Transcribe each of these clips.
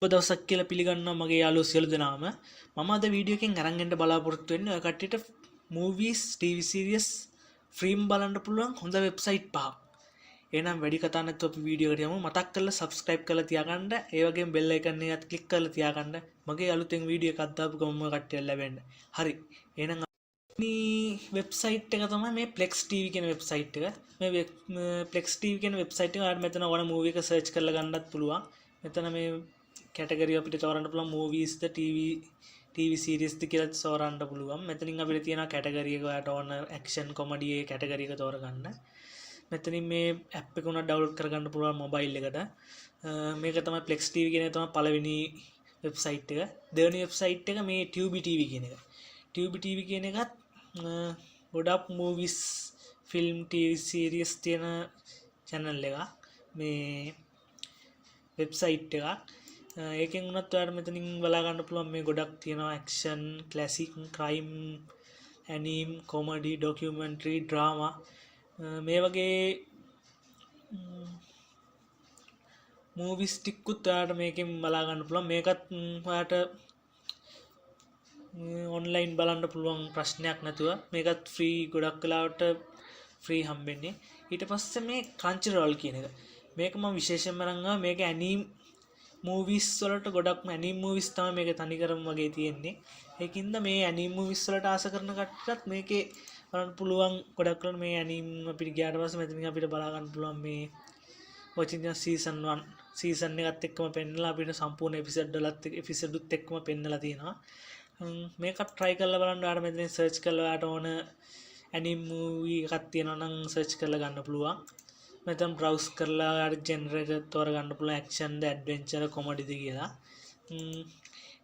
දවසක් කියලා පිළිගන්නවා මගේ යාළුවෝ සියලු දෙනාම. මම අද වීඩියෝ එකෙන් අරන් එන්න බලාපොරොත්තු වෙන්නේ ඔය කට්ටියට movies TV series ෆ්‍රීම් බලන්න පුළුවන් හොඳ වෙබ්සයිට් පහක්. එහෙනම් වැඩි කතා නැතුව අපි වීඩියෝ එකට යමු. මතක් කරලා subscribe කරලා තියාගන්න. ඒ වගේම bell icon එකත් click කරලා තියාගන්න. මගේ අලුතෙන් වීඩියෝ එකක් දාපු ගමන් ඔය කට්ටියට ලැබෙන්න. හරි. එහෙනම් මේ වෙබ්සයිට් එක තමයි මේ Plex TV කියන වෙබ්සයිට් එක. මේ Plex TV කියන වෙබ්සයිට් එක ඔයාලට මෙතන ඕන මූවි එක සර්ච් කරලා ගන්නත් පුළුවන්. මෙතන මේ කැටගරි අපිට තෝරන්න පුළුවන් movies ද TV series ද කියලා තෝරන්න පුළුවන්. මෙතනින් අපිට තියෙනවා කැටගරි එක ඔයාලට ඕන action comedy ඒ කැටගරි එක තෝරගන්න. මෙතනින් මේ app එක උනා download කරගන්න පුළුවන් mobile එකට. මේක තමයි Plex TV කියන එක තමයි පළවෙනි වෙබ්සයිට් එක. දෙවෙනි වෙබ්සයිට් එක මේ Tubi TV කියන එක. Tubi TV කියන එකත් ගොඩක් movies film TV series තියෙන channel එකක්. මේ වෙබ්සයිට් එකක්. ඒකෙන් උනත් ඔයාලට මෙතනින් බලා ගන්න පුළුවන් මේ ගොඩක් තියෙනවා action, classic, crime, anime, comedy, documentary, drama මේ වගේ movies ටිකුත් ඔයාලට මේකෙන් බලා ගන්න පුළුවන්. මේකත් ඔයාලට online බලන්න පුළුවන් ප්‍රශ්නයක් නැතුව. මේකත් free ගොඩක් වෙලාවට free හම්බෙන්නේ. ඊට පස්සේ මේ Crunchyroll කියන එක. මේක මම විශේෂයෙන්ම අරන් ආවා. මේක anime movies වලට ගොඩක්ම anime movies තමයි මේක තනිකරම වගේ තියෙන්නේ. ඒකින්ද මේ anime movies වලට ආස කරන කට්ටියත් මේකේ බලන්න පුළුවන්. ගොඩක් කරන මේ anime අපිට ගියාට පස්සේ මෙතනින් අපිට බලා ගන්න පුළුවන් මේ watching season 1 season එකත් එක්කම පෙන්නලා අපිට සම්පූර්ණ episode උත් එක්කම පෙන්නලා තියෙනවා. මේකත් try කරලා බලන්න. ඔයාලට මෙතනින් search කරලා ඔයාලට ඕන anime movie එකක් තියෙනවා නම් search කරලා ගන්න පුළුවන්. මෙතන browse කරලා ඔයාලට genre එක තෝරගන්න පුළුවන්. action ද adventure comedy ද කියලා.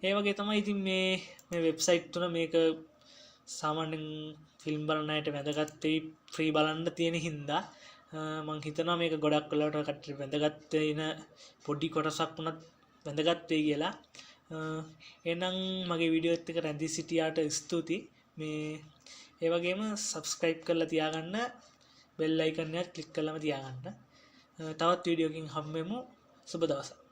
ඒ වගේ තමයි ඉතින් මේ වෙබ්සයිට් තුන මේක සාමාන්‍යයෙන් ෆිල්ම් බලන අයට වැදගත් වෙයි. ෆ්‍රී බලන්න තියෙන හින්දා මම හිතනවා මේක ගොඩක් වෙලාවට කට්ටියට වැදගත් වෙන පොඩි කොටසක් වුණත් වැදගත් වෙයි කියලා. එහෙනම් මගේ වීඩියෝ එකත් එක්ක රැඳී සිටියාට ස්තුතියි. මේ ඒ වගේම subscribe කරලා තියාගන්න. bell icon එකත් click කරලාම තියාගන්න. තවත් වීඩියෝ එකකින් හම්බෙමු. සුබ දවසක්.